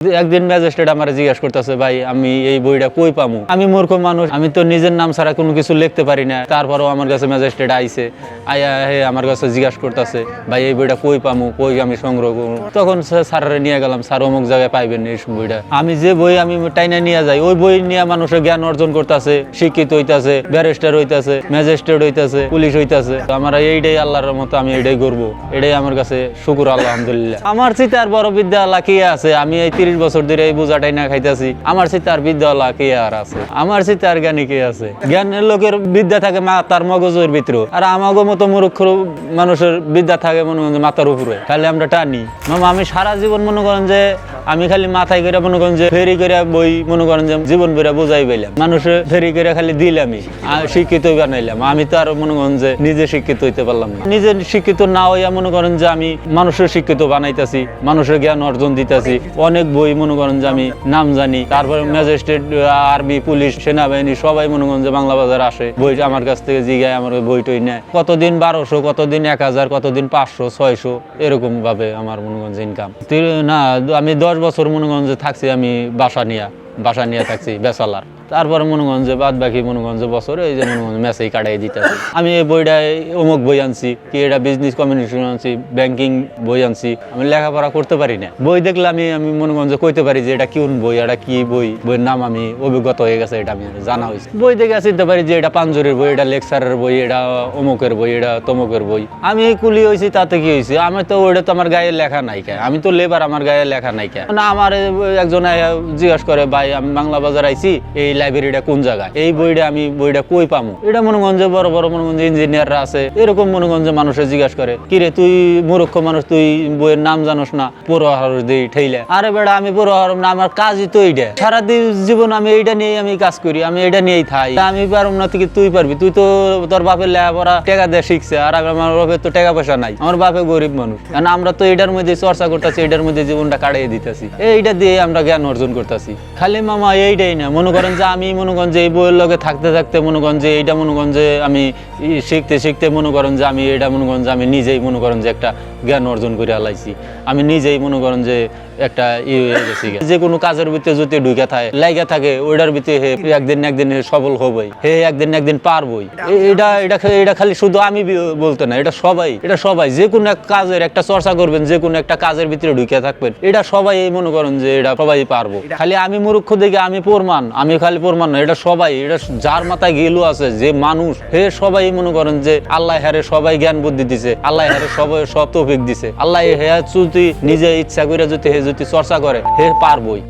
একদিন ম্যাজিস্ট্রেট আমার জিজ্ঞাসা করতেছে, ভাই আমি এই বইটা কই পামু? আমি মূর্খ মানুষ, আমি তো নিজের নাম ছাড়া কোনো কিছু লিখতে পারি না। তারপরও আমার কাছে ম্যাজিস্ট্রেট আইছে, আয়া হে আমার কাছে জিজ্ঞাসা করতেছে, ভাই এই বইটা কই পামু, কই আমি সংগ্রহ করবো? তখন স্যারের নিয়ে গেলাম, স্যার অমুক জায়গায় পাইবেন এই বইটা। আমি যে বই আমি টাইনা নিয়ে যাই, ওই বই নিয়ে মানুষের জ্ঞান অর্জন করতেছে, শিক্ষিত হইতাছে, ব্যারিস্টার হইতাছে, ম্যাজিস্ট্রেট হইতাছে, পুলিশ হইতাছে। আমার এইটাই আল্লাহর মতো, আমি এইটাই করবো, এটাই আমার কাছে শুকুর আলহামদুলিল্লাহ। আমার চিতার বড় বিদ্যা আল্লাহ কি আছে? আমি এই 30 বছর ধরে এই বোঝাটাই না খাইতেছি। আমার চিতার বিদ্যা আল্লাহ কি আর আছে? আমার চিতার জ্ঞানী কি আছে? জ্ঞানের লোকের বিদ্যা থাকে তার মগজের ভিতরে, আর আমাগো মতো মূর্খ মানুষের বিদ্যা থাকে মনে করেন মাথার উপরে, খালি আমরা টানি। মামা আমি সারা জীবন মনে করেন যে আমি খালি মাথায় করে মনে করেন যে ফেরি করে বই মনে করেন যে জীবন বেড়া বোঝাই পাইলাম, মানুষের ফেরি করে খালি দিলামই, শিক্ষিত বানাইলাম। আমি তো আরো মনে করেন যে নিজে শিক্ষিত হইতে পারলাম না। নিজে শিক্ষিত না হইয়া মনে করেন যে আমি মানুষের শিক্ষিত বানাইতেছি, মানুষের জ্ঞান অর্জন দিতেছি। অনেক বই মনে করেন যে আমি নাম জানি। তারপরে ম্যাজিস্ট্রেট, আর্মি, পুলিশ, সেনাবাহিনী সবাই মনে করেন যে বাংলা বাজার আসে, বই আমার কাছ থেকে জিগায়, আমার বই টই নেয়। কতদিন 1200, কতদিন 1000, কতদিন 500, 600 এরকম ভাবে আমার মনে করেন যে ইনকাম। না আমি 10 বছর মনে করেন যে থাকছি আমি বাসা নিয়ে থাকছি বেসালার। তারপরে মনে করেন যে বাদ বাকি মনে করেন যে বছরে এই যে মনে করেন মেসেই কাটাই দিতেছি। আমি এই বইটা অমুক বই আনছি, কি এটা বিজনেস কমিউনিকেশন আনছি, ব্যাংকিং বই আনছি। আমি লেখাপড়া করতে পারি না, বই দেখলে আমি মনে করেন যে কইতে পারি যে এটা কোন বই, এটা কি বই, বইয়ের নাম আমি অভিজ্ঞতা হয়ে গেছে, এটা আমি জানা হয়েছে। বই দেখে চিনতে পারি যে এটা পাঞ্জরের বই, এটা লেকচারের বই, এটা অমুকের বই, এটা তমুকের বই। আমি কুলি হয়েছি তাতে কি হয়েছে? আমি তো ওইটা তো আমার গায়ে লেখা নাই কে, আমি তো লেবার, আমার গায়ে লেখা নাই কে। না আমার একজন জিজ্ঞাসা করে, ভাই আমি বাংলা বাজার আইছি, এই লাইব্রেরিটা কোন জায়গায়, এই বইটা কই পামু? এটা মনে করেন যে বড় বড় মনে করেন যে ইঞ্জিনিয়াররা আছে, এরকম মনে করেন যে মানুষের জিজ্ঞাসা করে, কিরে তুই মূর্খ মানুষ, তুই বইয়ের নাম জানোস না, পড়াহার দিই ঠেইলে। আরে বেড়া আমি পড়াহার না, আমার কাজই তো এইটা, সারা জীবন আমি এইটা নিয়ে আমি কাজ করি, আমি এটা নিয়েই থাই। আমি পারব না থেকে তুই পারবি? তুই তো তোর বাপের লেখাপড়া টাকা দিয়ে শিখছে, আর আমার বাপের তো টাকা পয়সা নাই, আমার বাপে গরিব মানুষ। কারণ আমরা তো এটার মধ্যে চর্চা করতেছি, এটার মধ্যে জীবনটা কাটিয়ে দিতেছি, এইটা দিয়ে আমরা জ্ঞান অর্জন করতেছি। খালি মামা এইটাই না, মনে করেন যে আমি মনে করেন যে এই বইয়ের লগে থাকতে থাকতে মনে করেন যে এইটা মনে করেন যে আমি শিখতে শিখতে মনে করেন যে আমি এটা মনে করেন যে আমি নিজেই মনে করেন যে একটা জ্ঞান অর্জন করে আলাইছি। আমি নিজেই মনে করেন যে একটা হয়ে গেছি। যে কোনো কাজের ভিতরে যদি ঢুকে থাকে, লাইগা থাকে, ওইটার ভিতরে একদিন না একদিন সফল হবেই, একদিন না একদিন পারবই। এটা খালি শুধু আমি বলতে না, এটা সবাই যে কোনো এক কাজের একটা চর্চা করবেন, যে কোনো একটা কাজের ভিতরে ঢুকে থাকবেন, এটা সবাই মনে করেন যে এটা সবাই পারবো। খালি আমি মূর্খ দেখে আমি প্রমাণ, আমি খালি প্রমাণ না, এটা সবাই, এটা যার মাথায় গেলু আছে, যে মানুষ সবাই মনে করেন যে আল্লাহ হারে সবাই জ্ঞান বুদ্ধি দিছে, আল্লাহ হারে সবাই সব তৌফিক দিছে। আল্লাহ যদি নিজে ইচ্ছা করে যদি চর্চা করে পারবই।